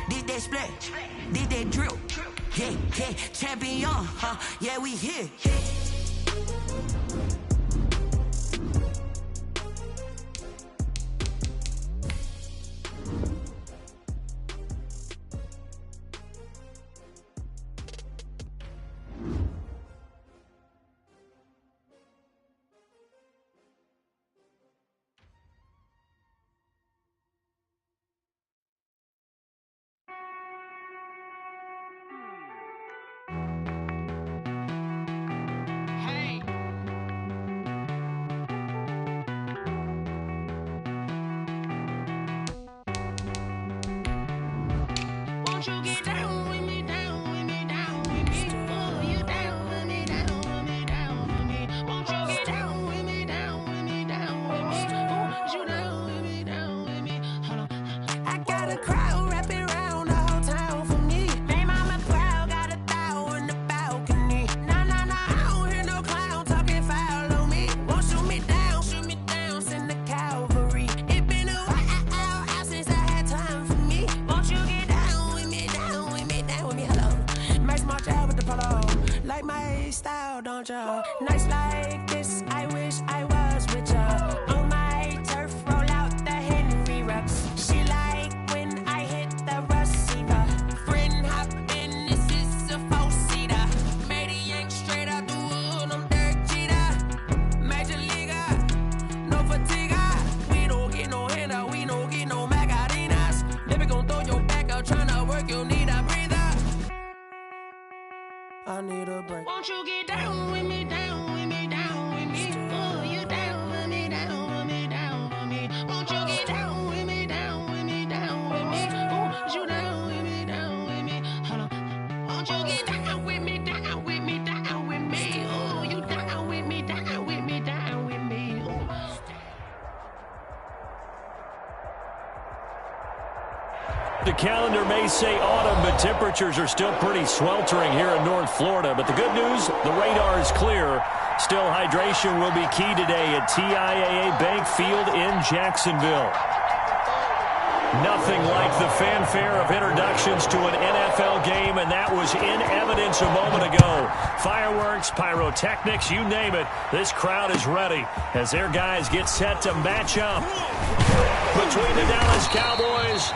Did that splat, did that drip. Yeah, yeah, champion, yeah, we here. Nights like this, I wish I was with ya. On my turf, roll out the Henry rocks. She like when I hit the receiver. Friend hop in, this is a four-seater. Made a yank straight out the wood, I'm Derek Jeter. Major leaguer, no fatigue. We don't get no handout, we don't get no Macarinas. Never gon' throw your back out, tryna work, you need a breather. I need a break. Won't you get down with me, down with me, down with me? Oh, you down with me, down with me, down with me. Won't you get down with me, down with me, down with me? Oh, you down with me, down with me? Hold on. Won't you get down with me, down with me, down with me? Oh, you down with me, down with me, down with me? Oh. The calendar may say autumn, but temperatures are still pretty sweltering here in North Florida. But the good news, the radar is clear. Still, hydration will be key today at TIAA Bank Field in Jacksonville. Nothing like the fanfare of introductions to an NFL game, and that was in evidence a moment ago. Fireworks, pyrotechnics, you name it. This crowd is ready as their guys get set to match up between the Dallas Cowboys.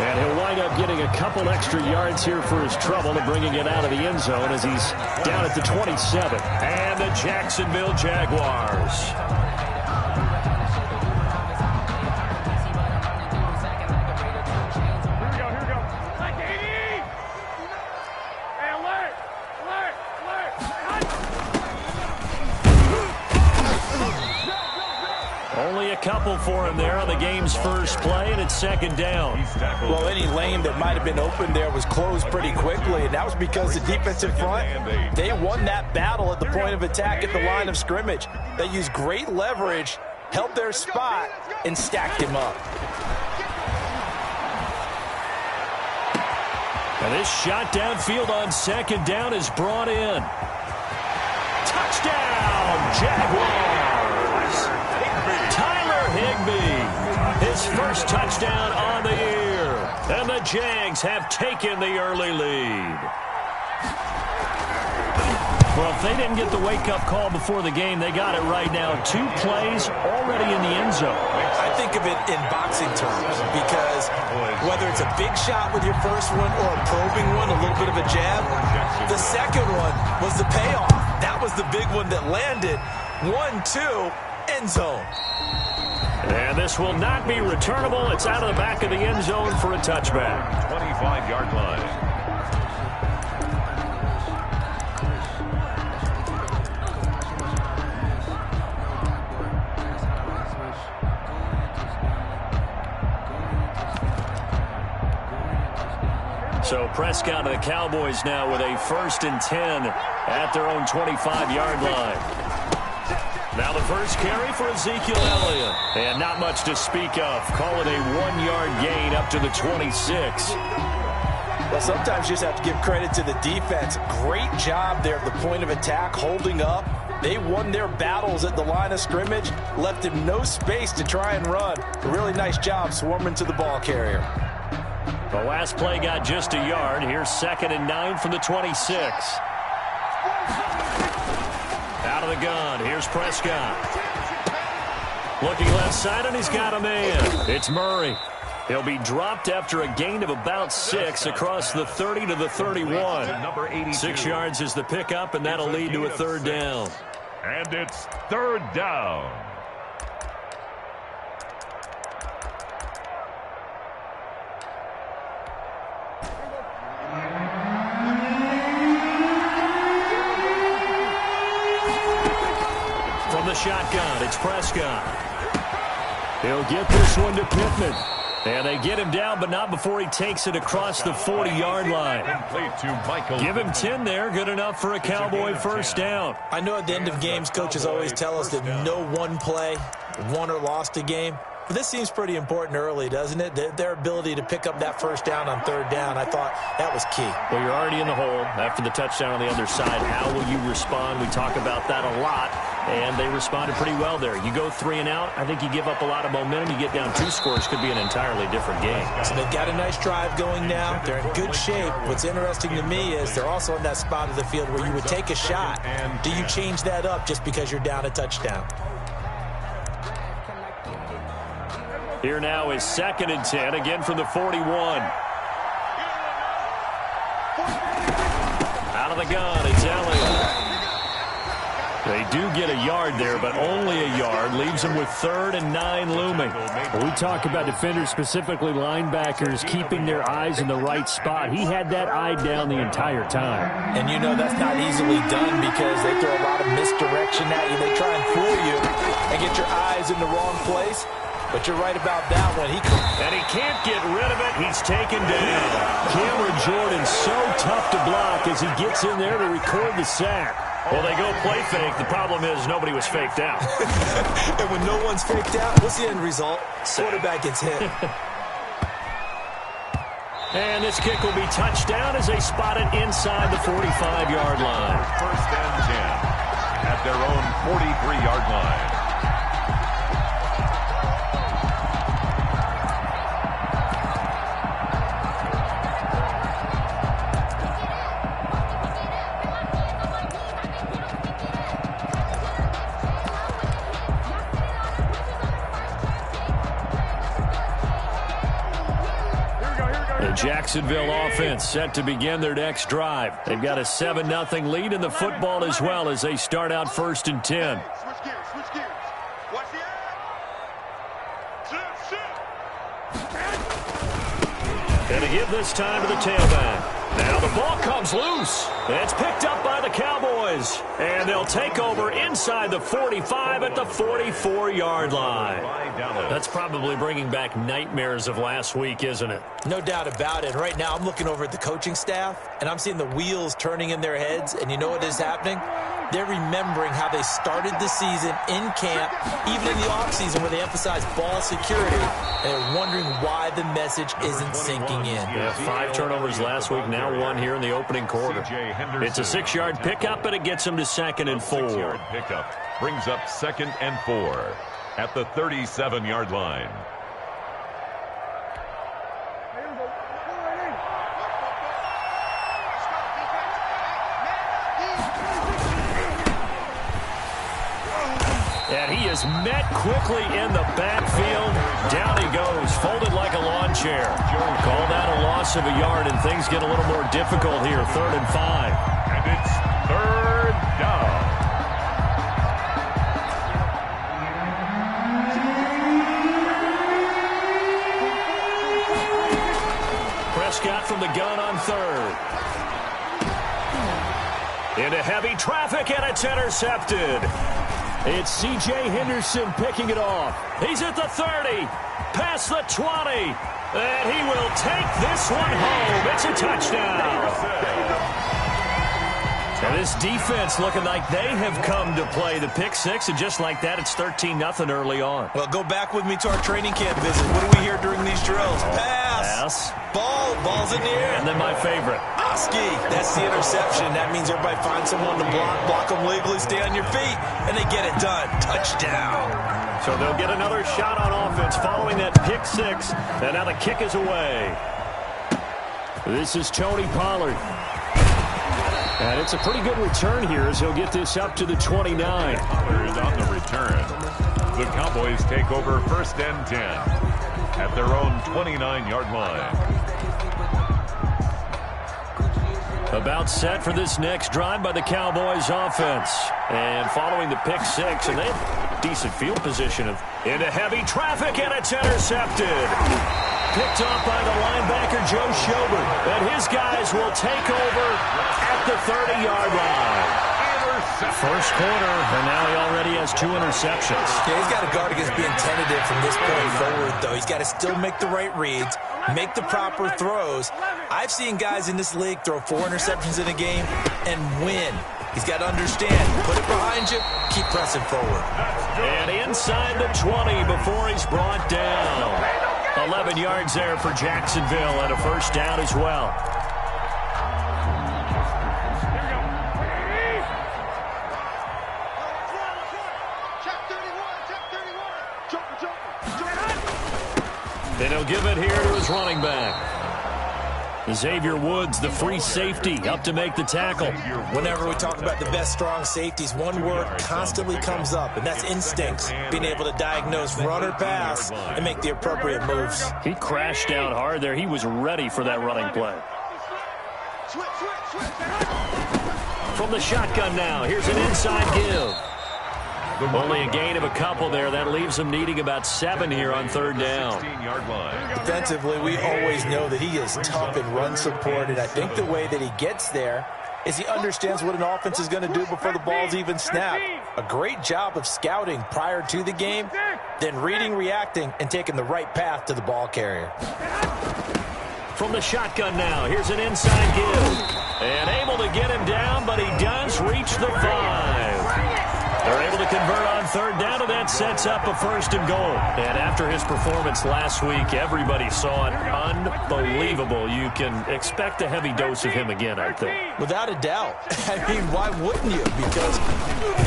And he'll wind up getting a couple extra yards here for his trouble and bringing it out of the end zone as he's down at the 27. And the Jacksonville Jaguars. Only a couple for him there on the game's first play, and it's second down. Well, any lane that might have been open there was closed pretty quickly, and that was because the defensive front, they won that battle at the point of attack at the line of scrimmage. They used great leverage, held their spot, and stacked him up. And this shot downfield on second down is brought in. Touchdown, Jaguars! Higbee, his first touchdown on the year. And the Jags have taken the early lead. Well, if they didn't get the wake-up call before the game, they got it right now. 2 plays already in the end zone. I think of it in boxing terms because whether it's a big shot with your first one or a probing one, a little bit of a jab, the second one was the payoff. That was the big one that landed. 1-2, end zone. And this will not be returnable. It's out of the back of the end zone for a touchback. 25-yard line. So Prescott and the Cowboys now with a 1st and 10 at their own 25-yard line. Now the first carry for Ezekiel Elliott. And not much to speak of. Call it a 1-yard gain up to the 26. Well, sometimes you just have to give credit to the defense. Great job there at the point of attack, holding up. They won their battles at the line of scrimmage, left him no space to try and run. A really nice job swarming to the ball carrier. The last play got just a yard. Here's 2nd and 9 from the 26. Out of the gun. Here's Prescott. Looking left side, and he's got a man. It's Murray. He'll be dropped after a gain of about 6 across the 30 to the 31. 6 yards is the pickup, and that'll lead to a 3rd down. And it's 3rd down. From the shotgun, it's Prescott. He'll get this one to Pittman. And they get him down, but not before he takes it across the 40-yard line. Give him 10 there. Good enough for a Cowboy first down. I know at the end of games, coaches always tell us that no one play won or lost a game. But this seems pretty important early, doesn't it? Their ability to pick up that first down on 3rd down, I thought that was key. Well, you're already in the hole after the touchdown on the other side. How will you respond? We talk about that a lot, and they responded pretty well there. You go 3 and out, I think you give up a lot of momentum. You get down 2 scores, could be an entirely different game. So they've got a nice drive going now. They're in good shape. What's interesting to me is they're also in that spot of the field where you would take a shot. Do you change that up just because you're down a touchdown? Here now is 2nd and 10, again from the 41. Out of the gun, it's Elliott. They do get a yard there, but only a yard. Leaves them with 3rd and 9 looming. Well, we talk about defenders, specifically linebackers, keeping their eyes in the right spot. He had that eye down the entire time. And you know that's not easily done because they throw a lot of misdirection at you. They try and fool you and get your eyes in the wrong place. But you're right about that one. And he can't get rid of it. He's taken down. Cameron Jordan so tough to block as he gets in there to record the sack. Well, they go play fake. The problem is nobody was faked out. And when no one's faked out, what's the end result? Quarterback gets hit. And this kick will be touchdown as they spot it inside the 45-yard line. 1st and 10 at their own 43-yard line. Jacksonville offense set to begin their next drive. They've got a 7-0 lead in the football as well as they start out 1st and 10. Switch gears. Watch the And to give this time to the tailback. Now the ball comes loose. It's picked up by the Cowboys. And they'll take over inside the 45 at the 44-yard line. That's probably bringing back nightmares of last week, isn't it? No doubt about it. Right now I'm looking over at the coaching staff, and I'm seeing the wheels turning in their heads. And you know what is happening? They're remembering how they started the season in camp, even in the offseason where they emphasized ball security, and they're wondering why the message isn't sinking in. Yeah, 5 turnovers last week, now 1 here in the opening quarter. It's a 6-yard pickup, but it gets them to 2nd and 4. 6-yard pickup brings up 2nd and 4 at the 37-yard line. And he is met quickly in the backfield. Down he goes, folded like a lawn chair. Call that a loss of a yard, and things get a little more difficult here. 3rd and 5. And it's 3rd down. Prescott from the gun on 3rd. Into heavy traffic, and it's intercepted. It's C.J. Henderson picking it off. He's at the 30, past the 20, and he will take this one home. It's a touchdown. And this defense looking like they have come to play. The pick 6, and just like that, it's 13-0 early on. Well, go back with me to our training camp visit. What do we hear during these drills? Pass. Ball's in the air. And then my favorite. Oski, that's the interception. That means everybody finds someone to block them legally, stay on your feet, and they get it done. Touchdown. So they'll get another shot on offense following that pick 6, and now the kick is away. This is Tony Pollard. And it's a pretty good return here as he'll get this up to the 29. Pollard on the return. The Cowboys take over 1st and 10 at their own 29-yard line. About set for this next drive by the Cowboys offense. And following the pick six, and they have decent field position into heavy traffic, and it's intercepted. Picked off by the linebacker, Joe Schobert. And his guys will take over at the 30-yard line. First quarter, and now he already has 2 interceptions. Yeah, he's got to guard against being tentative from this point forward, though. He's got to still make the right reads, make the proper throws. I've seen guys in this league throw 4 interceptions in a game and win. He's got to understand, put it behind you, keep pressing forward. And inside the 20 before he's brought down. 11 yards there for Jacksonville and a first down as well. And he'll give it here to his running back. Xavier Woods, the free safety, up to make the tackle. Whenever we talk about the best strong safeties, one word constantly comes up, and that's instincts. Being able to diagnose run or pass and make the appropriate moves. He crashed down hard there. He was ready for that running play. From the shotgun now, here's an inside give. Only a gain of a couple there. That leaves him needing about 7 here on 3rd down. Defensively, we always know that he is tough in run support, and I think the way that he gets there is he understands what an offense is going to do before the ball's even snapped. A great job of scouting prior to the game, then reading, reacting, and taking the right path to the ball carrier. From the shotgun now, here's an inside give. And able to get him down, but he does reach the 5. They're able to convert on 3rd down, and that sets up a 1st and goal. And after his performance last week, everybody saw it. Unbelievable. You can expect a heavy dose of him again, I think. Without a doubt. I mean, why wouldn't you? Because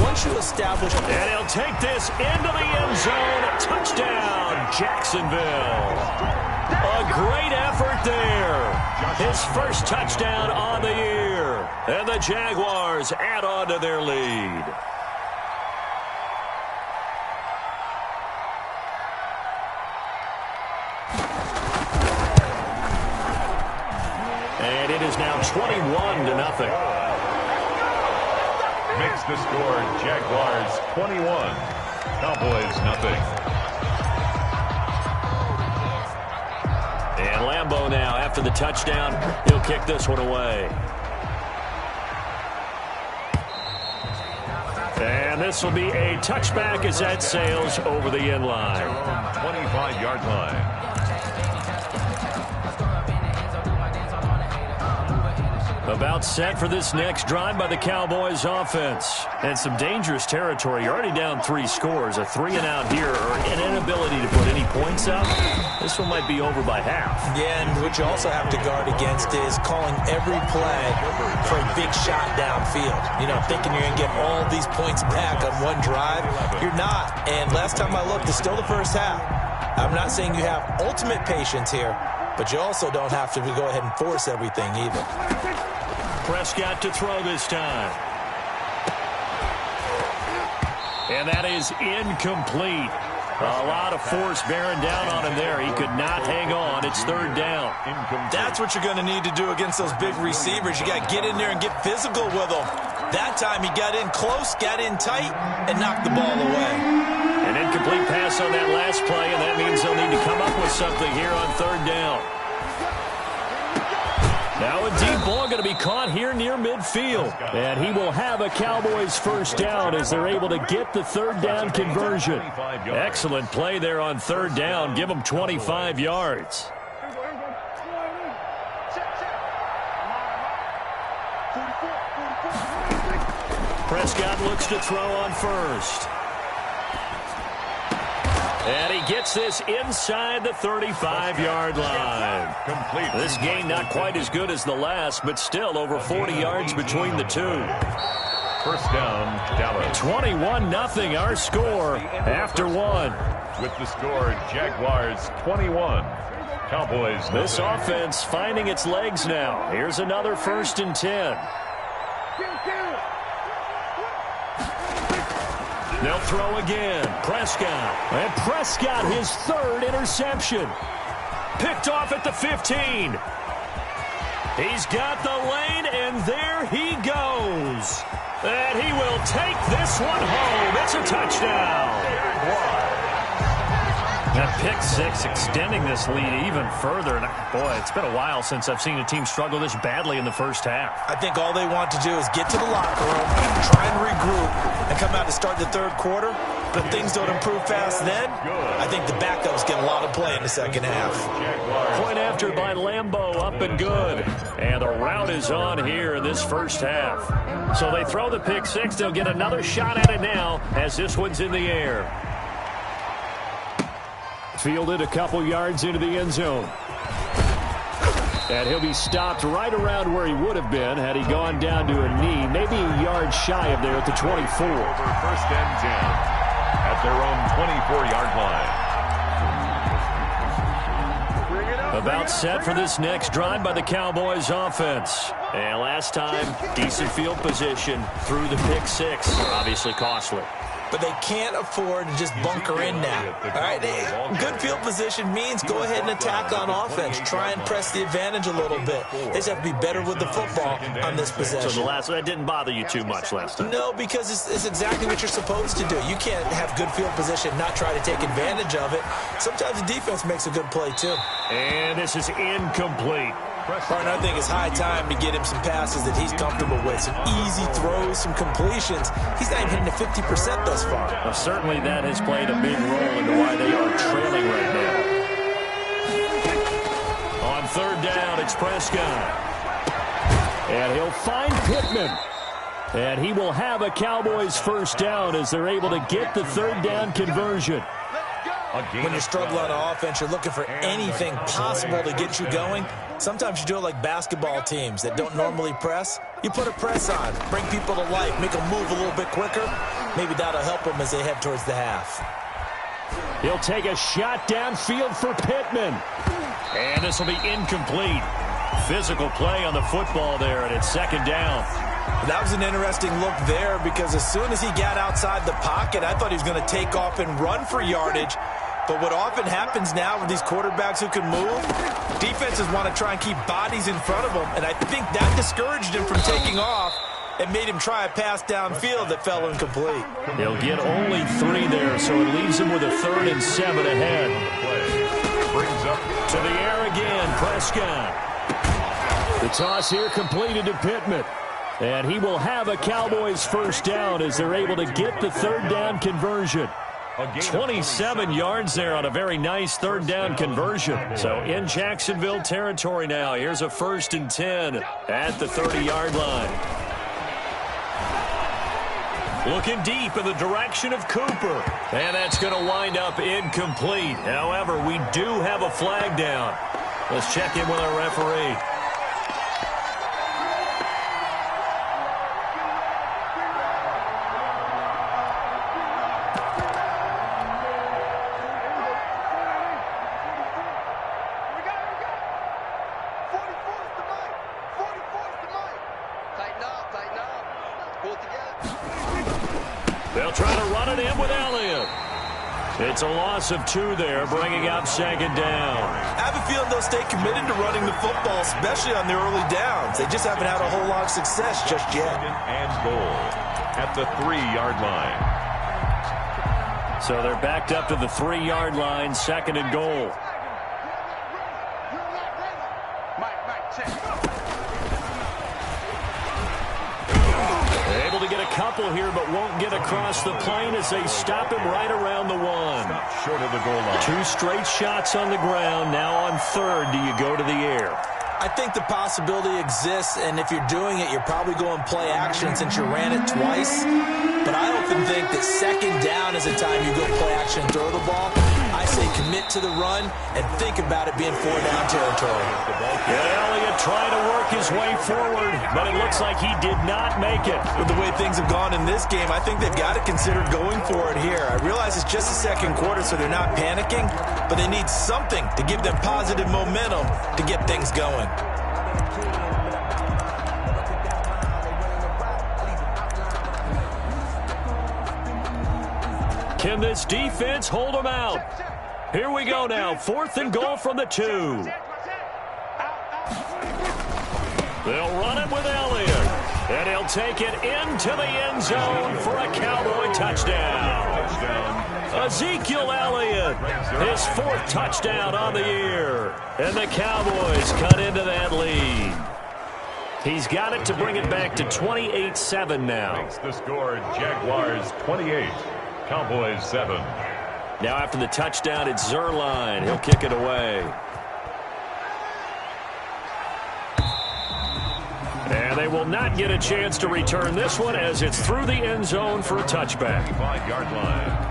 once you establish... And he'll take this into the end zone. Touchdown, Jacksonville. A great effort there. His first touchdown on the year. And the Jaguars add on to their lead. And it is now 21-0. Makes the score Jaguars 21, Cowboys nothing. And Lambeau now, after the touchdown, he'll kick this one away. And this will be a touchback as that sails over the end line. 25-yard line. About set for this next drive by the Cowboys offense. And some dangerous territory. You're already down 3 scores. A 3-and-out here, or an inability to put any points up. This one might be over by half. Yeah, and what you also have to guard against is calling every play for a big shot downfield. You know, thinking you're going to get all these points back on one drive. You're not. And last time I looked, it's still the first half. I'm not saying you have ultimate patience here, but you also don't have to go ahead and force everything either. Prescott to throw this time. And that is incomplete. A lot of force bearing down on him there. He could not hang on. It's 3rd down. That's what you're going to need to do against those big receivers. You got to get in there and get physical with them. That time he got in close, got in tight, and knocked the ball away. An incomplete pass on that last play, and that means they'll need to come up with something here on 3rd down. Now a deep ball going to be caught here near midfield. And he will have a Cowboys first down as they're able to get the 3rd down conversion. Excellent play there on 3rd down. Give them 25 yards. Prescott looks to throw on 1st. And he gets this inside the 35-yard line. This game not quite as good as the last, but still over 40 yards between the two. First down, Dallas. 21-0 our score after 1. With the score, Jaguars 21, Cowboys. This offense finding its legs now. Here's another 1st and 10. They'll throw again. Prescott. And Prescott, his 3rd interception. Picked off at the 15. He's got the lane, and there he goes. And he will take this one home. It's a touchdown. That pick 6 extending this lead even further. And boy, it's been a while since I've seen a team struggle this badly in the first half. I think all they want to do is get to the locker room, try and regroup, and come out to start the 3rd quarter. But if things don't improve fast then, I think the backups get a lot of play in the second half. Point after by Lambeau, up and good. And the route is on here in this first half. So they throw the pick 6. They'll get another shot at it now as this one's in the air. Fielded a couple yards into the end zone. And he'll be stopped right around where he would have been had he gone down to a knee, maybe a yard shy of there at the 24. Over 1st and 10 at their own 24-yard line. About set for this next drive by the Cowboys offense. And last time, decent field position through the pick 6. Obviously costly. But they can't afford to just bunker in now. All right, good field position means go ahead and attack on offense. Try and press the advantage a little bit. They just have to be better with the football on this possession. So that didn't bother you too much last time? No, because it's exactly what you're supposed to do. You can't have good field position and not try to take advantage of it. Sometimes the defense makes a good play, too. And this is incomplete. Partner, I think it's high time to get him some passes that he's comfortable with. Some easy throws, some completions. He's not even hitting the 50% thus far. Well, certainly that has played a big role into why they are trailing right now. On 3rd down, it's Prescott. And he'll find Pittman. And he will have a Cowboys 1st down as they're able to get the 3rd down conversion. When you're struggling on offense, you're looking for anything possible to get you going. Sometimes you do it like basketball teams that don't normally press. You put a press on, bring people to life, make them move a little bit quicker. Maybe that'll help them as they head towards the half. He'll take a shot downfield for Pittman. And this will be incomplete. Physical play on the football there, and it's 2nd down. That was an interesting look there because as soon as he got outside the pocket, I thought he was going to take off and run for yardage. But what often happens now with these quarterbacks who can move, defenses want to try and keep bodies in front of them, and I think that discouraged him from taking off and made him try a pass downfield that fell incomplete. They'll get only 3 there, so it leaves them with a 3rd and 7 ahead. Brings up To the air again, Prescott. The toss here completed to Pittman. And he will have a Cowboys 1st down as they're able to get the 3rd down conversion. 27 yards there on a very nice 3rd down conversion. So in Jacksonville territory now. Here's a 1st and 10 at the 30-yard line. Looking deep in the direction of Cooper. And that's going to wind up incomplete. However, we do have a flag down. Let's check in with our referee. They'll try to run it in with Elliott. It's a loss of 2 there, bringing up 2nd down. I have a feeling they'll stay committed to running the football, especially on their early downs. They just haven't had a whole lot of success just yet. and goal at the 3-yard line. So they're backed up to the 3-yard line, 2nd and goal. Able to get a couple here, but won't get across the plane as they stop him right around the 1. Short of the goal line. 2 straight shots on the ground. Now on 3rd, do you go to the air? I think the possibility exists, and if you're doing it, you're probably going play action since you ran it twice. But I often think that 2nd down is the time you go play action and throw the ball. I say commit to the run and think about it being 4-down territory. Yeah, Elliott trying to work work his way forward, but it looks like he did not make it. With the way things have gone in this game, I think they've got to consider going for it here. I realize it's just the second quarter, so they're not panicking, but they need something to give them positive momentum to get things going. Can this defense hold them out? Here we go now. 4th and goal from the 2. They'll run it with Elliott. And he'll take it into the end zone for a Cowboy touchdown. Ezekiel Elliott, his 4th touchdown on the year. And the Cowboys cut into that lead. He's got it to bring it back to 28-7 now. Makes the score Jaguars 28, Cowboys 7. Now after the touchdown, it's Zerline. He'll kick it away. And they will not get a chance to return this one as it's through the end zone for a touchback. 5-yard line.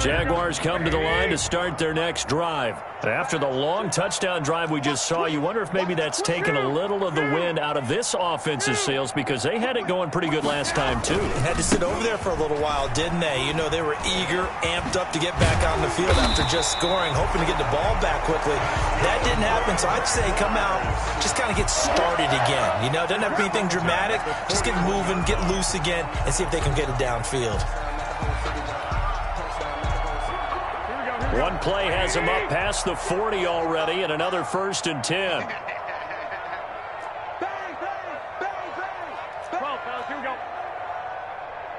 Jaguars come to the line to start their next drive. After the long touchdown drive we just saw, you wonder if maybe that's taken a little of the wind out of this offensive sails because they had it going pretty good last time, too. Had to sit over there for a little while, didn't they? You know, they were eager, amped up to get back on the field after just scoring, hoping to get the ball back quickly. That didn't happen, so I'd say come out, just kind of get started again. You know, doesn't have to be anything dramatic. Just get moving, get loose again, and see if they can get it downfield. One play has him up past the 40 already, and another 1st and 10. Bang, bang, bang, bang. 12, fellas, here we go.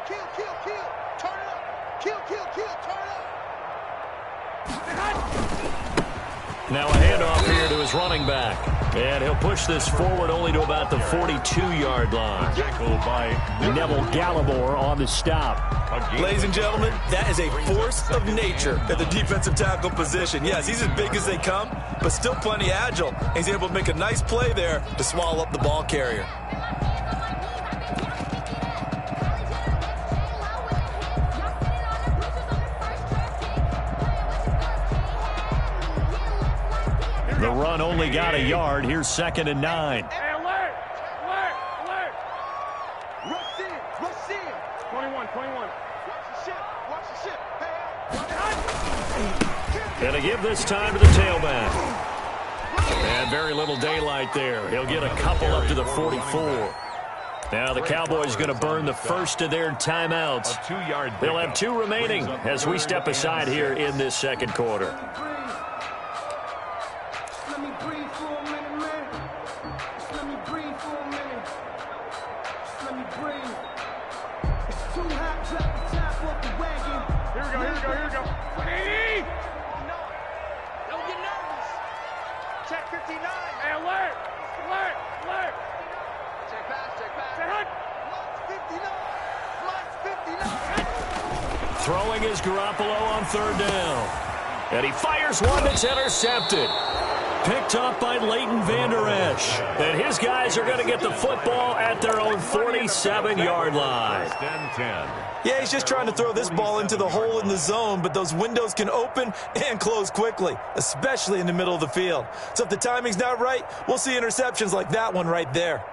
Kill, kill, kill. Turn it up. Kill, kill, kill. Turn it up. Now a handoff here to his running back. And he'll push this forward only to about the 42-yard line. Tackled by Neville Gallimore on the stop. Ladies and gentlemen, that is a force of nature at the defensive tackle position. Yes, he's as big as they come, but still plenty agile. He's able to make a nice play there to swallow up the ball carrier. The run only got a yard. Here's 2nd and 9. Hey, alert! Alert! Alert! Rush in! Rush in! 21, 21. Watch the ship! Watch the ship! Hey! Gonna give this time to the tailback. And very little daylight there. He'll get a couple up to the 44. Now the Cowboys going to burn the first of their timeouts. a 2-yard. They'll have 2 remaining as we step aside here in this second quarter. Let me breathe for a minute, man. Just let me breathe for a minute. Just let me breathe. It's too hot, drop the top off the wagon. Here we go, here we go, here we go. 180! Don't get nervous. Check 59. Hey, alert! Alert! Alert! Check pass, check pass. Check hunt! Lots 59. Lots 59. Throwing is Garoppolo on 3rd down. And he fires one that's intercepted. Picked up by Leighton Vander Esch. And his guys are going to get the football at their own 47-yard line. 1st and 10. Yeah, he's just trying to throw this ball into the hole in the zone, but those windows can open and close quickly, especially in the middle of the field. So if the timing's not right, we'll see interceptions like that one right there.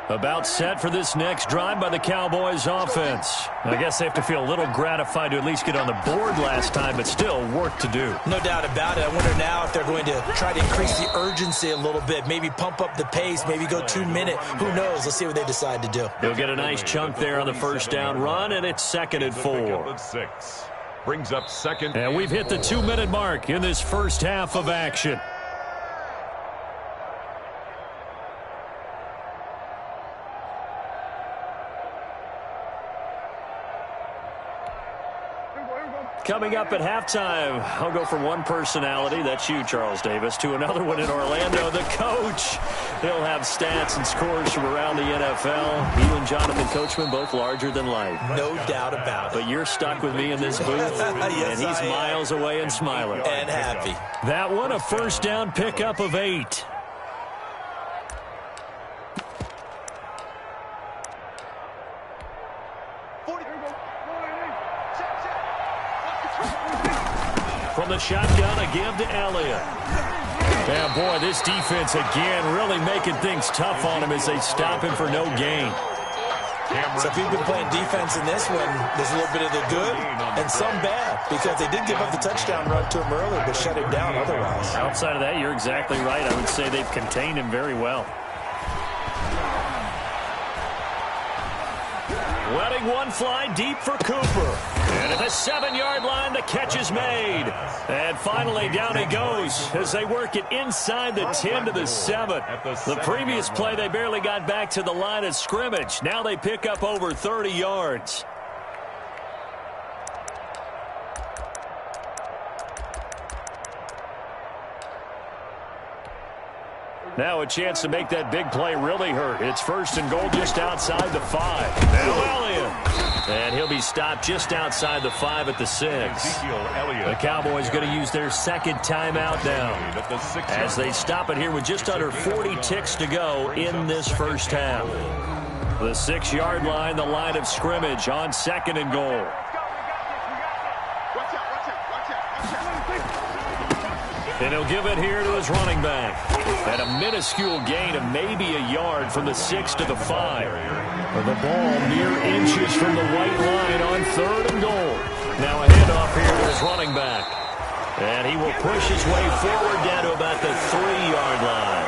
About set for this next drive by the Cowboys offense. I guess they have to feel a little gratified to at least get on the board last time, but still work to do. No doubt about it. I wonder now if they're going to try to increase the urgency a little bit, maybe pump up the pace, maybe go 2-minute. Who knows? Let's see what they decide to do. He'll get a nice chunk there on the 1st down run, and it's 2nd and 4. 6 brings up 2nd. And we've hit the 2-minute mark in this first half of action. Coming up at halftime, I'll go from one personality, that's you, Charles Davis, to another one in Orlando, the coach. He'll have stats and scores from around the NFL. You and Jonathan Coachman, both larger than life. No doubt about it. But you're stuck with me in this booth, Yes, and he's I am. miles away and smiling. And happy. That one, a 1st down pickup of 8. From the shotgun, a give to Elliott. Yeah, boy, this defense again really making things tough on him as they stop him for no gain. So if you've been playing defense in this one, there's a little bit of the good and some bad, because they did give up the touchdown run to him earlier, but shut him down otherwise. Outside of that, you're exactly right. I would say they've contained him very well. Letting one fly deep for Cooper. And at the 7-yard line, the catch is made. And finally, down he goes as they work it inside the 10 to the 7. The previous play, they barely got back to the line of scrimmage. Now they pick up over 30 yards. Now a chance to make that big play really hurt. It's 1st and goal just outside the 5. Now Elliott. And he'll be stopped just outside the 5 at the 6. The Cowboys going to use their second timeout now as they stop it here with just under 40 ticks to go in this first half. The 6-yard line, the line of scrimmage on 2nd and goal. And he'll give it here to his running back. At a minuscule gain of maybe a yard from the 6 to the 5. The ball mere inches from the white line on 3rd and goal. Now a handoff here to his running back. And he will push his way forward down to about the 3-yard line.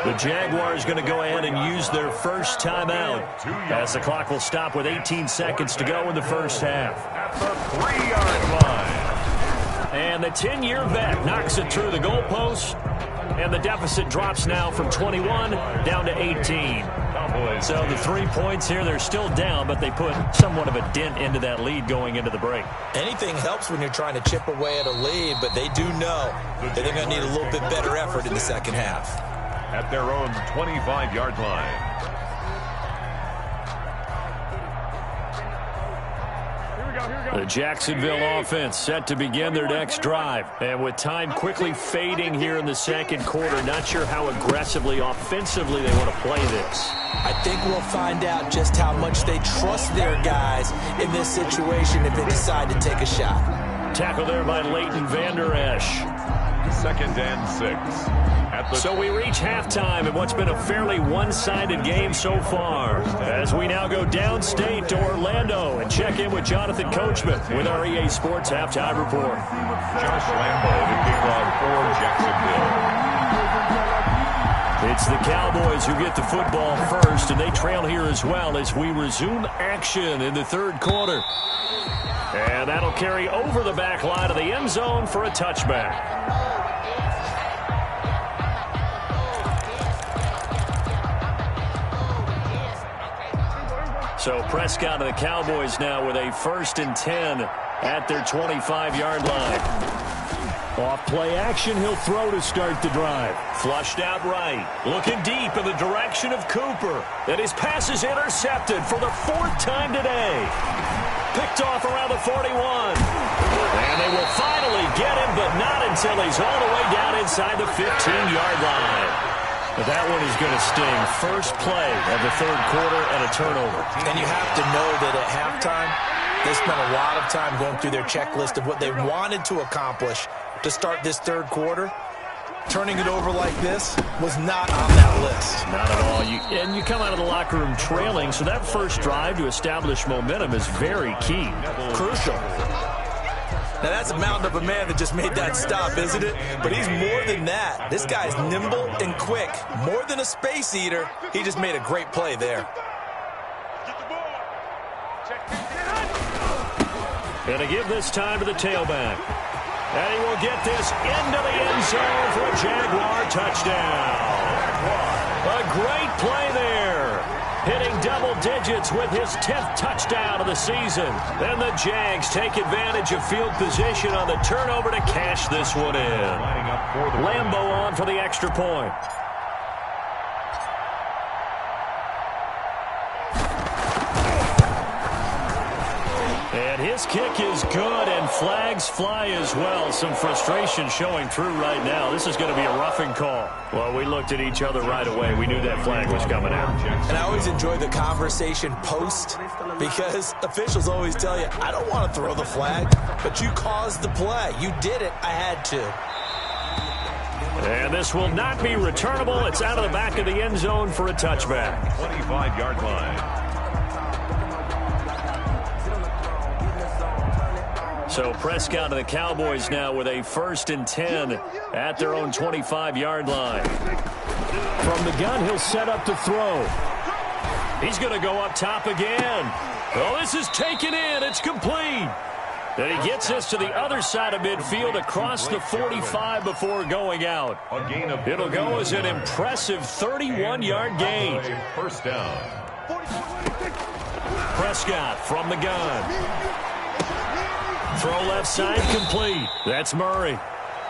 The Jaguars going to go ahead and use their first timeout as the clock will stop with 18 seconds to go in the first half. At the 3-yard line. And the 10-year vet knocks it through the goalpost. And the deficit drops now from 21 down to 18. So the 3 points here, they're still down, but they put somewhat of a dent into that lead going into the break. Anything helps when you're trying to chip away at a lead, but they do know that they're going to need a little bit better effort in the second half. At their own 25-yard line. The Jacksonville offense set to begin their next drive. And with time quickly fading here in the second quarter, not sure how aggressively, offensively they want to play this. I think we'll find out just how much they trust their guys in this situation if they decide to take a shot. Tackle there by Leighton Vander Esch. 2nd and 6. So we reach halftime in what's been a fairly one-sided game so far, as we now go downstate to Orlando and check in with Jonathan Coachman with our EA Sports Halftime Report. Josh Lambo to kick off for Jacksonville. It's the Cowboys who get the football first, and they trail here as well as we resume action in the 3rd quarter. And that'll carry over the back line of the end zone for a touchback. So Prescott and the Cowboys now with a 1st and 10 at their 25-yard line. Off play action, he'll throw to start the drive. Flushed out right. Looking deep in the direction of Cooper. And his pass is intercepted for the 4th time today. Picked off around the 41. And they will finally get him, but not until he's all the way down inside the 15-yard line. But that one is going to sting. First play of the 3rd quarter and a turnover. And you have to know that at halftime, they spent a lot of time going through their checklist of what they wanted to accomplish to start this 3rd quarter. Turning it over like this was not on that list. Not at all. And you come out of the locker room trailing, so that first drive to establish momentum is very key. Crucial. Now, that's a mountain of a man that just made that stop, isn't it? But he's more than that. This guy's nimble and quick. More than a space eater. He just made a great play there. Gonna give this time to the tailback. And he will get this into the end zone for a Jaguar touchdown. A great play there. Hitting double digits with his 10th touchdown of the season. And the Jags take advantage of field position on the turnover to cash this one in. Lambo on for the extra point. And his kick is good, and flags fly as well. Some frustration showing through right now. This is going to be a roughing call. Well, we looked at each other right away. We knew that flag was coming out. And I always enjoy the conversation post because officials always tell you, I don't want to throw the flag, but you caused the play. You did it. I had to. And this will not be returnable. It's out of the back of the end zone for a touchback. 25-yard line. So Prescott and the Cowboys now with a 1st and 10 at their own 25-yard line. From the gun, he'll set up to throw. He's going to go up top again. Oh, this is taken in. It's complete. And he gets us to the other side of midfield across the 45 before going out. It'll go as an impressive 31-yard gain. First down. Prescott from the gun. Throw left side complete. That's Murray.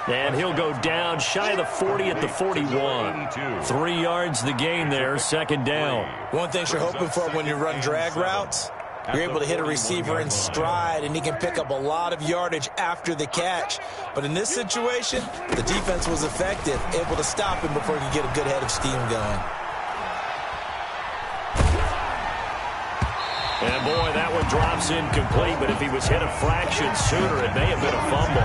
And he'll go down shy of the 40 at the 41. 3 yards the gain there, 2nd down. One thing you're hoping for when you run drag routes, you're able to hit a receiver in stride, and he can pick up a lot of yardage after the catch. But in this situation, the defense was effective, able to stop him before he could get a good head of steam going. And, boy, that one drops incomplete, but if he was hit a fraction sooner, it may have been a fumble.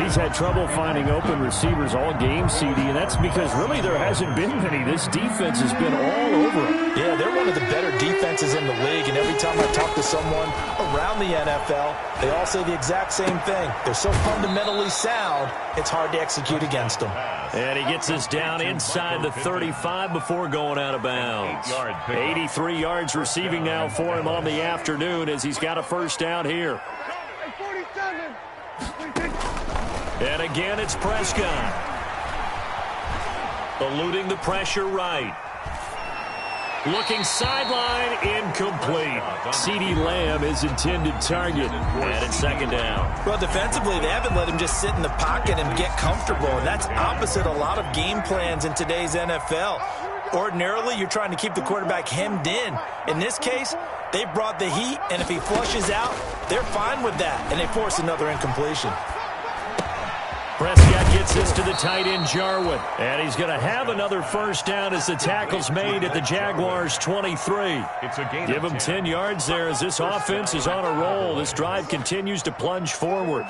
He's had trouble finding open receivers all game, CD, and that's because really there hasn't been many. This defense has been all over him. Yeah, they're one of the better defenses in the league, and every time I talk to someone around the NFL, they all say the exact same thing. They're so fundamentally sound, it's hard to execute against them. And he gets us down inside the 35 before going out of bounds. 83 yards receiving now for him on the afternoon as he's got a 1st down here. And again, it's Prescott. Eluding the pressure right. Looking sideline, incomplete. CeeDee Lamb is intended target. And it's 2nd down. Well, defensively, they haven't let him just sit in the pocket and get comfortable. And that's opposite a lot of game plans in today's NFL. Ordinarily, you're trying to keep the quarterback hemmed in. In this case, they brought the heat, and if he flushes out, they're fine with that, and they force another incompletion. Prescott gets this to the tight end, Jarwin. And he's going to have another 1st down as the tackle's made at the Jaguars' 23. Give him 10 yards there as this offense is on a roll. This drive continues to plunge forward.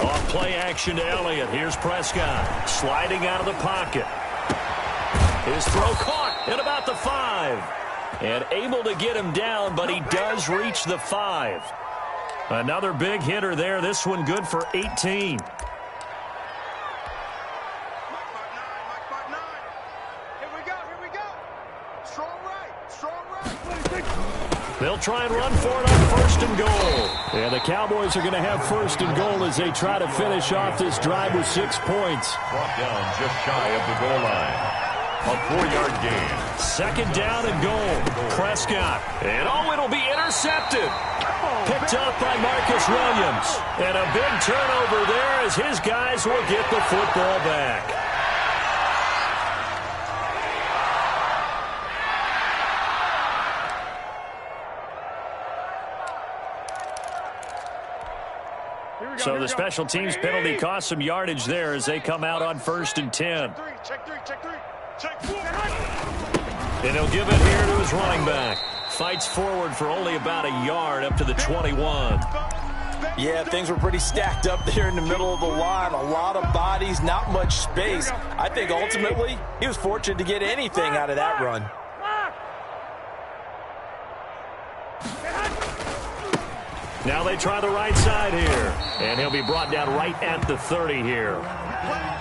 Off play action to Elliott. Here's Prescott sliding out of the pocket. His throw caught at about the 5. And able to get him down, but he does reach the 5. Another big hitter there. This one good for 18. They'll try and run for it on 1st and goal. Yeah, the Cowboys are going to have 1st and goal as they try to finish off this drive with 6 points. Brought down just shy of the goal line. A 4-yard gain. 2nd down and goal. Prescott. And it'll be intercepted. Picked up by Marcus Williams. And a big turnover there as his guys will get the football back. So the special teams penalty cost some yardage there as they come out on 1st and 10. And he'll give it here to his running back. Fights forward for only about a yard up to the 21. Yeah, things were pretty stacked up there in the middle of the line. A lot of bodies, not much space. I think ultimately he was fortunate to get anything out of that run. Now they try the right side here. And he'll be brought down right at the 30 here.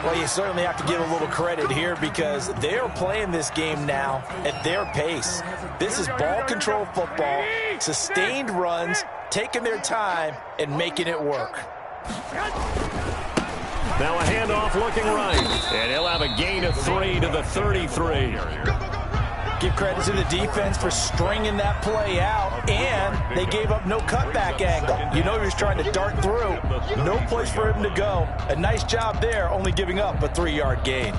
Well, you certainly have to give a little credit here because they're playing this game now at their pace. This is ball control football, sustained runs, taking their time, and making it work. Now a handoff looking right. And he'll have a gain of 3 to the 33. Give credit to the defense for stringing that play out, and they gave up no cutback angle. You know he was trying to dart through. No place for him to go. A nice job there, only giving up a 3-yard gain.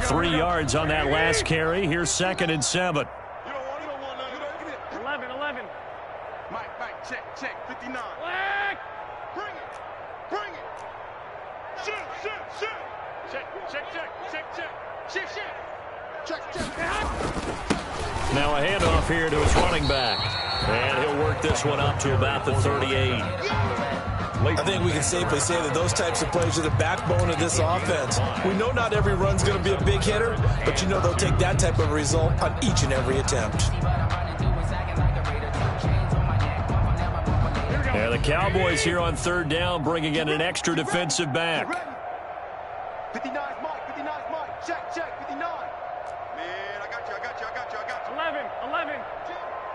3 yards on that last carry. Here's 2nd and 7. 11. Mike, check, 59. Flag! Bring it. Shoot. Check. Check. Now a handoff here to his running back. And he'll work this one up to about the 38. I think we can safely say that those types of plays are the backbone of this offense. We know not every run's going to be a big hitter, but you know they'll take that type of result on each and every attempt. Yeah, the Cowboys here on 3rd down, bringing in an extra defensive back. 59 Mike. Check, 59. Man, I got you. 11.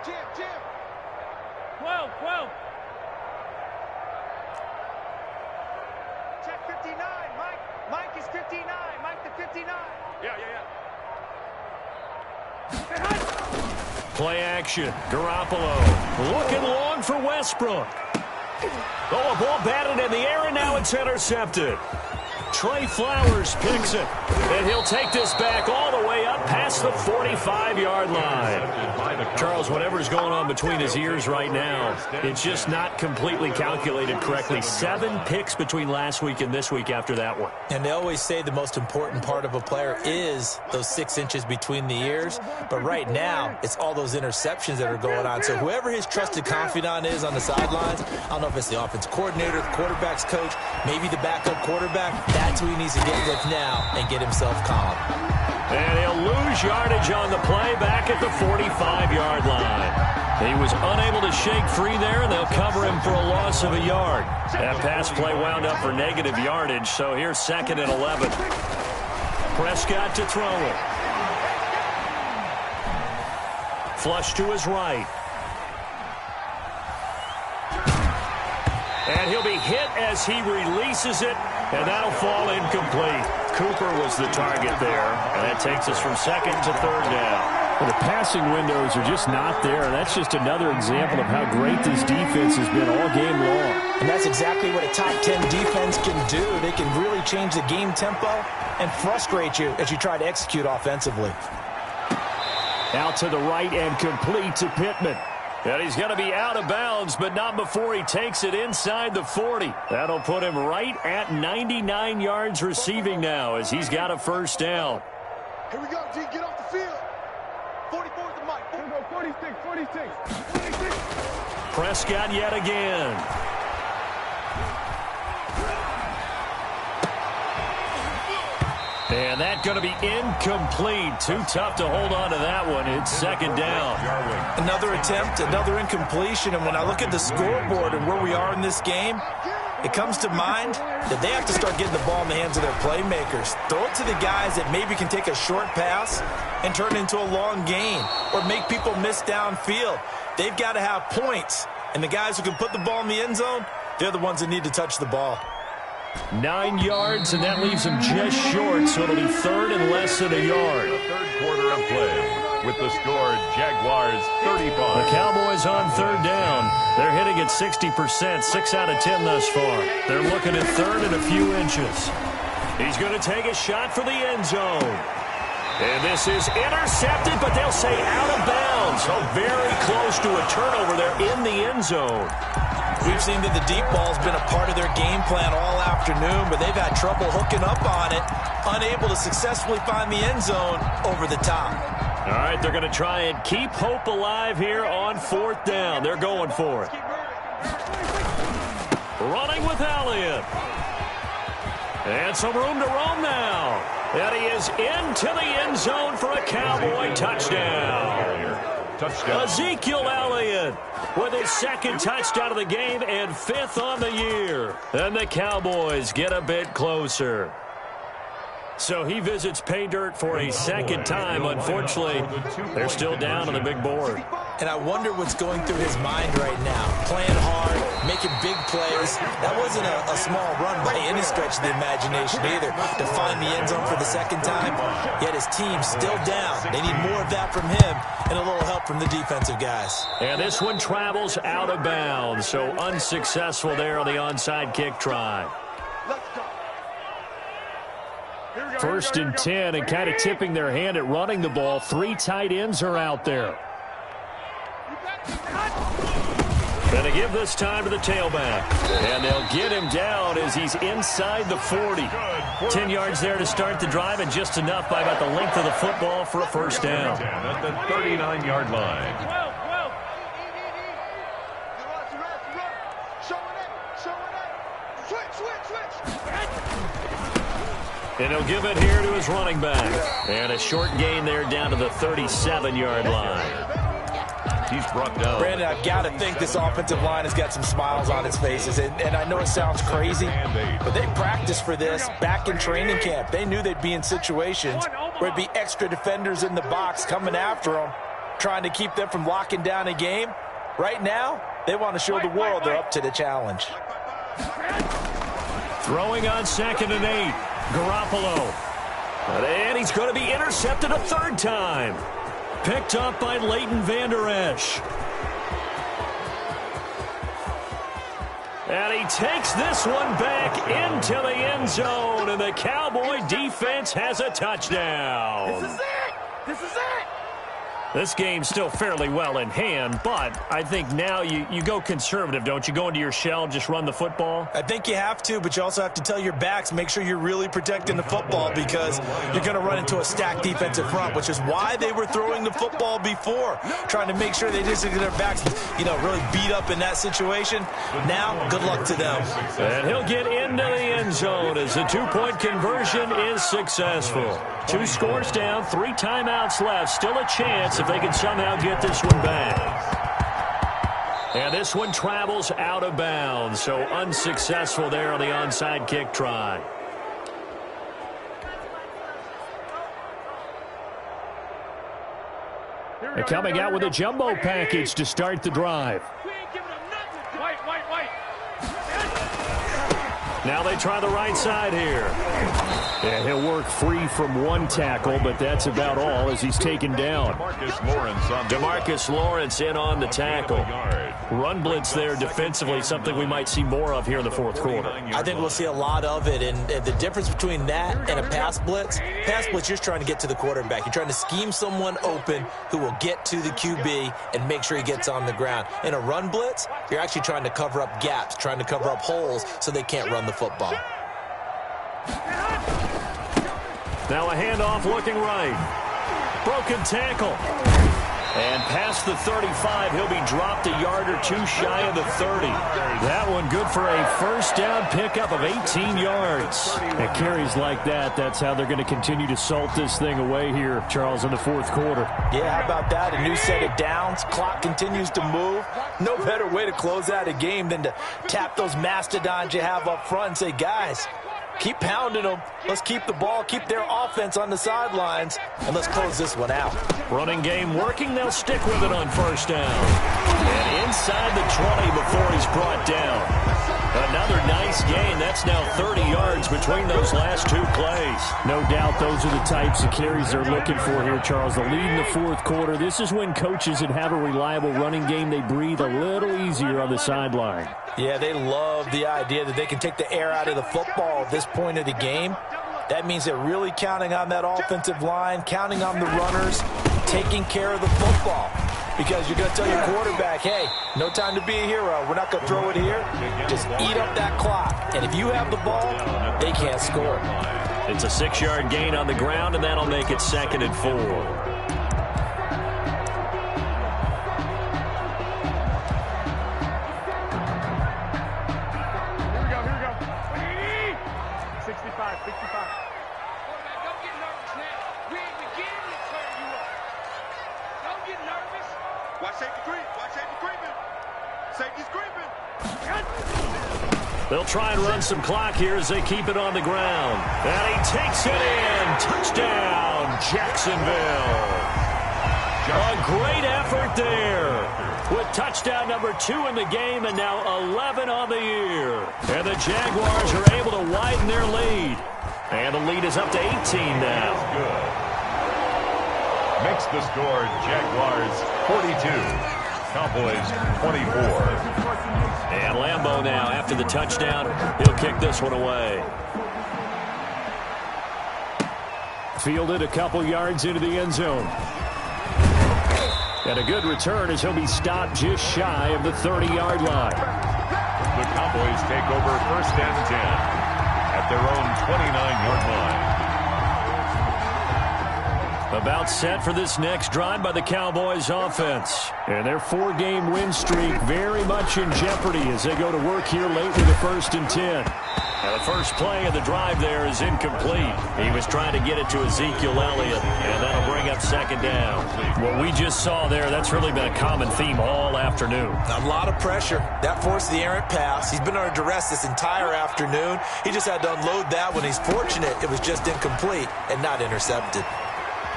Jim. 12. Check 59, Mike is 59. Mike the 59. Yeah. Play action. Garoppolo looking long for Westbrook. Oh, a ball batted in the air, and now it's intercepted. Trey Flowers picks it, and he'll take this back all the way up past the 45-yard line. Charles, whatever's going on between his ears right now, it's just not completely calculated correctly. 7 picks between last week and this week after that one. And they always say the most important part of a player is those 6 inches between the ears. But right now, it's all those interceptions that are going on. So whoever his trusted confidant is on the sidelines, I don't know if it's the offense coordinator, the quarterback's coach, maybe the backup quarterback, that's who he needs to get with now and get himself calm. And he'll lose yardage on the play back at the 45-yard line. He was unable to shake free there, and they'll cover him for a loss of a yard. That pass play wound up for negative yardage, so here's 2nd and 11. Prescott to throw it. Flush to his right. And he'll be hit as he releases it, and that'll fall incomplete. Cooper was the target there, and that takes us from 2nd to 3rd down. Well, the passing windows are just not there, and that's just another example of how great this defense has been all game long. And that's exactly what a top 10 defense can do. They can really change the game tempo and frustrate you as you try to execute offensively. Out to the right and complete to Pittman. And he's going to be out of bounds, but not before he takes it inside the 40. That'll put him right at 99 yards receiving now as he's got a 1st down. Here we go, G. Get off the field. 44 is the mic. Here we go, 46. Prescott yet again. And that's going to be incomplete. Too tough to hold on to that one. It's 2nd down. Another attempt, another incompletion. And when I look at the scoreboard and where we are in this game, it comes to mind that they have to start getting the ball in the hands of their playmakers. Throw it to the guys that maybe can take a short pass and turn it into a long gain or make people miss downfield. They've got to have points. And the guys who can put the ball in the end zone, they're the ones that need to touch the ball. 9 yards, and that leaves him just short, so it'll be 3rd and less than a yard. The 3rd quarter of play with the score Jaguars 35. The Cowboys on 3rd down. They're hitting at 60%, 6 out of 10 thus far. They're looking at 3rd and a few inches. He's going to take a shot for the end zone. And this is intercepted, but they'll say out of bounds. So very close to a turnover there in the end zone. We've seen that the deep ball's been a part of their game plan all afternoon, but they've had trouble hooking up on it, unable to successfully find the end zone over the top. All right, they're going to try and keep hope alive here on 4th down. They're going for it. Running with Elliott. And some room to roam now. And he is into the end zone for a Cowboy touchdown. Ezekiel Elliott with his 2nd touchdown of the game and 5th on the year. And the Cowboys get a bit closer. So he visits pay dirt for a 2nd time. Unfortunately, they're still down on the big board. And I wonder what's going through his mind right now. Playing hard, making big plays. That wasn't a small run by any stretch of the imagination either. To find the end zone for the 2nd time, yet his team's still down. They need more of that from him and a little help from the defensive guys. And this one travels out of bounds, so unsuccessful there on the onside kick try. Let's go. Here we go. 1st and 10, and kind of tipping their hand at running the ball. 3 tight ends are out there. Going to give this time to the tailback. And they'll get him down as he's inside the 40. 10 yards there to start the drive, and just enough by about the length of the football for a first down. At the 39-yard line. And he'll give it here to his running back. And a short gain there down to the 37-yard line. He's brought down. Brandon, I've got to think this offensive line has got some smiles on its faces. And I know it sounds crazy, but they practiced for this back in training camp. They knew they'd be in situations where it'd be extra defenders in the box coming after them, trying to keep them from locking down a game. Right now, they want to show the world they're up to the challenge. Throwing on 2nd and 8. Garoppolo. And he's going to be intercepted a 3rd time. Picked up by Leighton Vander Esch. And he takes this one back into the end zone, and the Cowboy defense has a touchdown. This is it! This is it! This game's still fairly well in hand, but I think now you go conservative, don't you? Go into your shell, just run the football? I think you have to, but you also have to tell your backs, make sure you're really protecting the football, because you're going to run into a stacked defensive front, which is why they were throwing the football before, trying to make sure they just get their backs, really beat up in that situation. Now, good luck to them. And he'll get into the end zone as the 2-point conversion is successful. 2 scores down, 3 timeouts left. Still a chance if they can somehow get this one back. And this one travels out of bounds, so unsuccessful there on the onside kick try. And coming out with a jumbo package to start the drive. Now they try the right side here. And he'll work free from 1 tackle, but that's about all as he's taken down. DeMarcus Lawrence in on the tackle. Run blitz there defensively, something we might see more of here in the 4th quarter. I think we'll see a lot of it, and the difference between that and a pass blitz, you're just trying to get to the quarterback. You're trying to scheme someone open who will get to the QB and make sure he gets on the ground. In a run blitz, you're actually trying to cover up gaps, trying to cover up holes so they can't run the football. Now a handoff looking right. Broken tackle. And past the 35, he'll be dropped a yard or 2 shy of the 30. That one good for a first down pickup of 18 yards. And carries like that, that's how they're going to continue to salt this thing away here, Charles, in the 4th quarter. Yeah, how about that? A new set of downs. Clock continues to move. No better way to close out a game than to tap those mastodons you have up front and say, guys, keep pounding them. Let's keep the ball, keep their offense on the sidelines, and let's close this one out. Running game working. They'll stick with it on first down. And inside the 20 before he's brought down. Another nice gain. That's now 30 yards between those last 2 plays. No doubt those are the types of carries they're looking for here, Charles. The lead in the 4th quarter. This is when coaches that have a reliable running game, they breathe a little easier on the sideline. Yeah, they love the idea that they can take the air out of the football at this point of the game. That means they're really counting on that offensive line, counting on the runners, taking care of the football. Because you're going to tell your quarterback, hey, no time to be a hero. We're not going to throw it here. Just eat up that clock. And if you have the ball, they can't score. It's a 6-yard gain on the ground, and that'll make it 2nd and 4. They'll try and run some clock here as they keep it on the ground. And he takes it in. Touchdown, Jacksonville. A great effort there. With touchdown number 2 in the game and now 11 on the year. And the Jaguars are able to widen their lead. And the lead is up to 18 now. Good. Makes the score Jaguars 42. Cowboys 24. And Lambeau now, after the touchdown, he'll kick this one away. Fielded a couple yards into the end zone. And a good return as he'll be stopped just shy of the 30-yard line. The Cowboys take over 1st and 10 at their own 29-yard line. About set for this next drive by the Cowboys offense. And their 4-game win streak very much in jeopardy as they go to work here late with a 1st and 10. Now the first play of the drive there is incomplete. He was trying to get it to Ezekiel Elliott, and that'll bring up 2nd down. What we just saw there, that's really been a common theme all afternoon. A lot of pressure. That forced the errant pass. He's been under duress this entire afternoon. He just had to unload that one. He's fortunate it was just incomplete and not intercepted.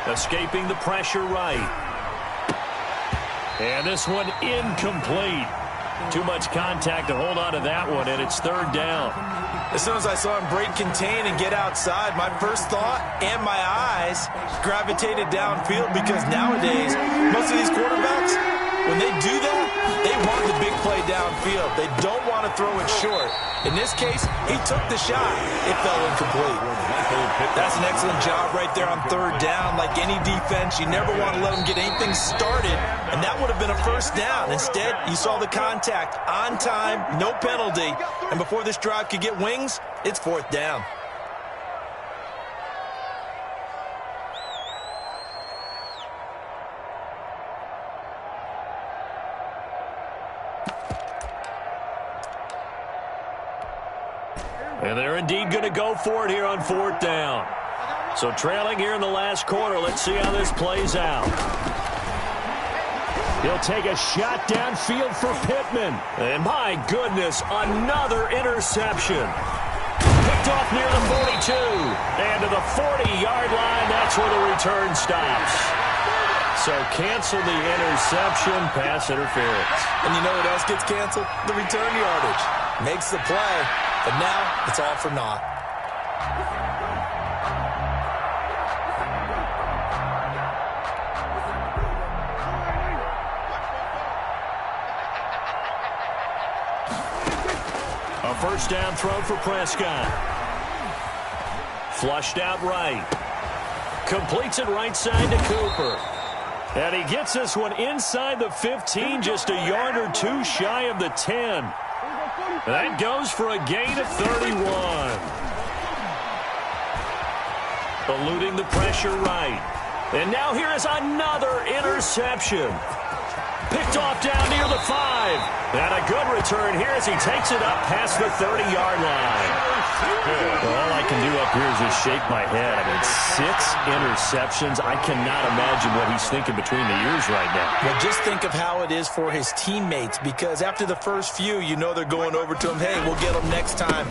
Escaping the pressure right. And this one incomplete. Too much contact to hold on to that one, and it's 3rd down. As soon as I saw him break contain and get outside, my first thought and my eyes gravitated downfield, because nowadays, most of these quarterbacks, when they do that, they want the big play downfield. They don't want to throw it short. In this case, he took the shot. It fell incomplete. That's an excellent job right there on 3rd down. Like any defense, you never want to let them get anything started, and that would have been a 1st down. Instead, you saw the contact on time, no penalty, and before this drive could get wings, it's 4th down. And they're indeed going to go for it here on 4th down. So trailing here in the last quarter, let's see how this plays out. He'll take a shot downfield for Pittman. And my goodness, another interception. Picked off near the 42. And to the 40-yard line, that's where the return stops. So cancel the interception, pass interference. And you know what else gets canceled? The return yardage. Makes the play, but now it's all for naught. A 1st down throw for Prescott. Flushed out right. Completes it right side to Cooper. And he gets this one inside the 15, just a yard or two shy of the 10. That goes for a gain of 31. Eluding the pressure right. And now here is another interception. Picked off down near the 5. And a good return here as he takes it up past the 30-yard line. Well, all I can do up here is just shake my head. I mean, 6 interceptions. I cannot imagine what he's thinking between the ears right now. Well, just think of how it is for his teammates, because after the first few, you know they're going over to him, hey, we'll get them next time.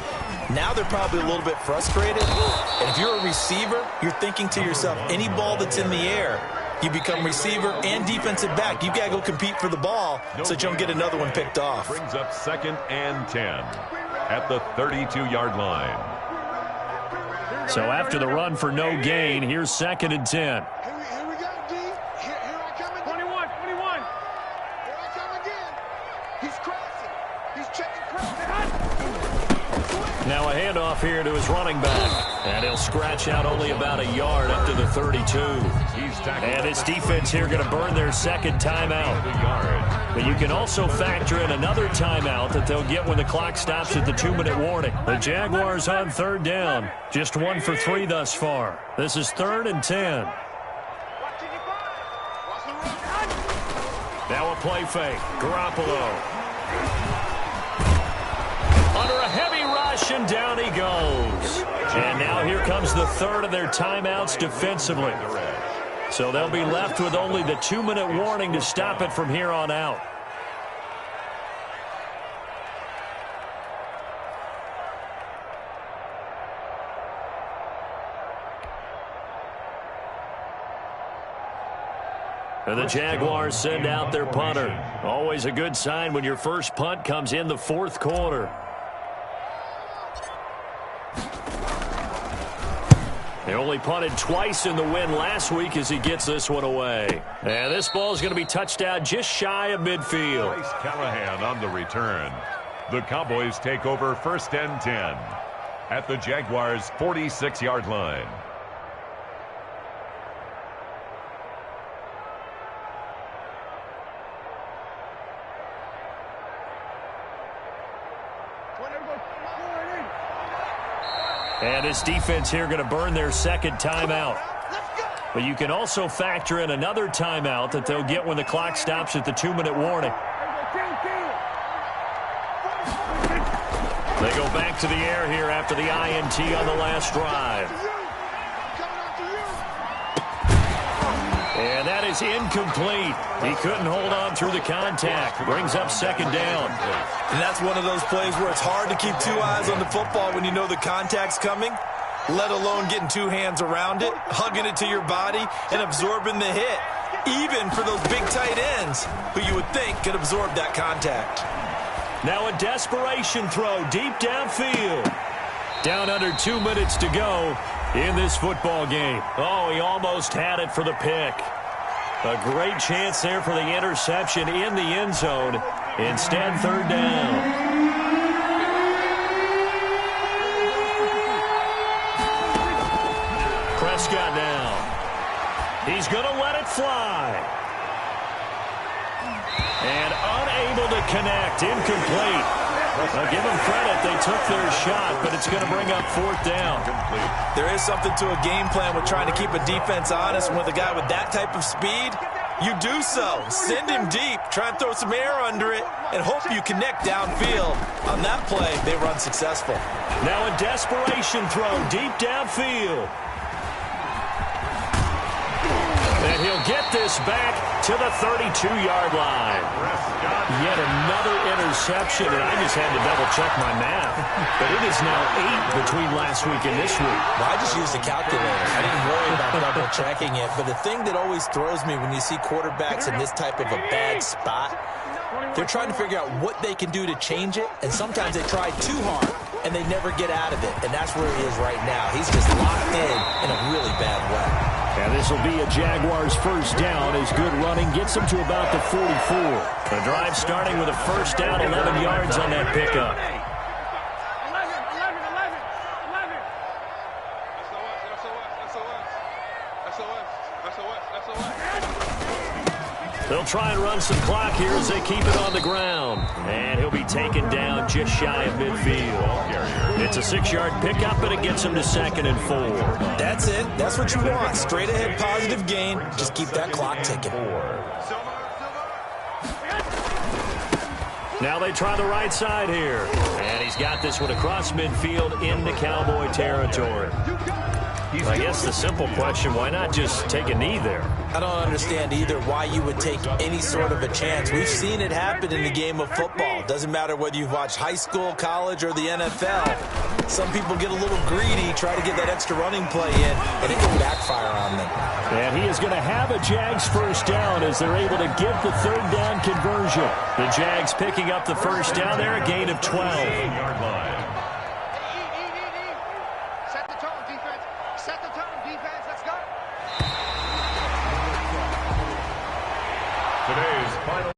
Now they're probably a little bit frustrated. And if you're a receiver, you're thinking to yourself, any ball that's in the air, you become receiver and defensive back. You've got to go compete for the ball so that you don't get another one picked off. Brings up 2nd and 10 at the 32-yard line. So after the run for no gain, here's 2nd and 10. Here we go, D. Here I come again. 21. Here I come again. He's crossing. He's checking crossing. Now a handoff here to his running back. And he'll scratch out only about a yard up to the 32. And his defense here going to burn their 2nd timeout. But you can also factor in another timeout that they'll get when the clock stops at the 2-minute warning. The Jaguars on 3rd down. Just 1 for 3 thus far. This is 3rd and 10. Now a play fake. Garoppolo. Under a heavy rush, and down he goes. And now here comes the 3rd of their timeouts defensively. So they'll be left with only the 2-minute warning to stop it from here on out. And the Jaguars send out their punter. Always a good sign when your first punt comes in the 4th quarter. They only punted twice in the win last week as he gets this one away. And this ball is going to be touched out just shy of midfield. Bryce Callahan on the return. The Cowboys take over 1st and 10 at the Jaguars' 46-yard line. And this defense here going to burn their second timeout. But you can also factor in another timeout that they'll get when the clock stops at the 2-minute warning. They go back to the air here after the INT on the last drive. And that is incomplete. He couldn't hold on through the contact. Brings up second down. And that's one of those plays where it's hard to keep two eyes on the football when you know the contact's coming, let alone getting two hands around it, hugging it to your body, and absorbing the hit, even for those big tight ends who you would think could absorb that contact. Now a desperation throw deep downfield. Down under 2 minutes to go in this football game. Oh, he almost had it for the pick. A great chance there for the interception in the end zone. Instead, third down. Prescott now. He's going to let it fly. And unable to connect. Incomplete. I'll give them credit. They took their shot, but it's going to bring up fourth down. There is something to a game plan with trying to keep a defense honest. With a guy with that type of speed, you do so. Send him deep. Try and throw some air under it and hope you connect downfield. On that play, they run successful. Now a desperation throw deep downfield. And he'll get this back to the 32-yard line. Yet another interception, and I just had to double-check my math. But it is now 8 between last week and this week. Well, I just used a calculator. I didn't worry about double-checking it. But the thing that always throws me when you see quarterbacks in this type of a bad spot, they're trying to figure out what they can do to change it, and sometimes they try too hard, and they never get out of it. And that's where he is right now. He's just locked in a really bad way. And this will be a Jaguars first down as good running gets them to about the 44. The drive starting with a first down, 11 yards on that pickup. 11. They'll try and run some clock here as they keep it on the ground. And he'll be taken down just shy of midfield. It's a 6-yard pickup, but it gets him to 2nd and 4. That's it. That's what you want. Straight ahead positive gain. Just keep that clock ticking. Now they try the right side here. And he's got this one across midfield into Cowboy territory. I guess the simple question, why not just take a knee there? I don't understand either why you would take any sort of a chance. We've seen it happen in the game of football. Doesn't matter whether you've watched high school, college, or the NFL. Some people get a little greedy, try to get that extra running play in, and it can backfire on them. And he is going to have a Jags first down as they're able to get the third down conversion. The Jags picking up the first down there, a gain of 12. Today's final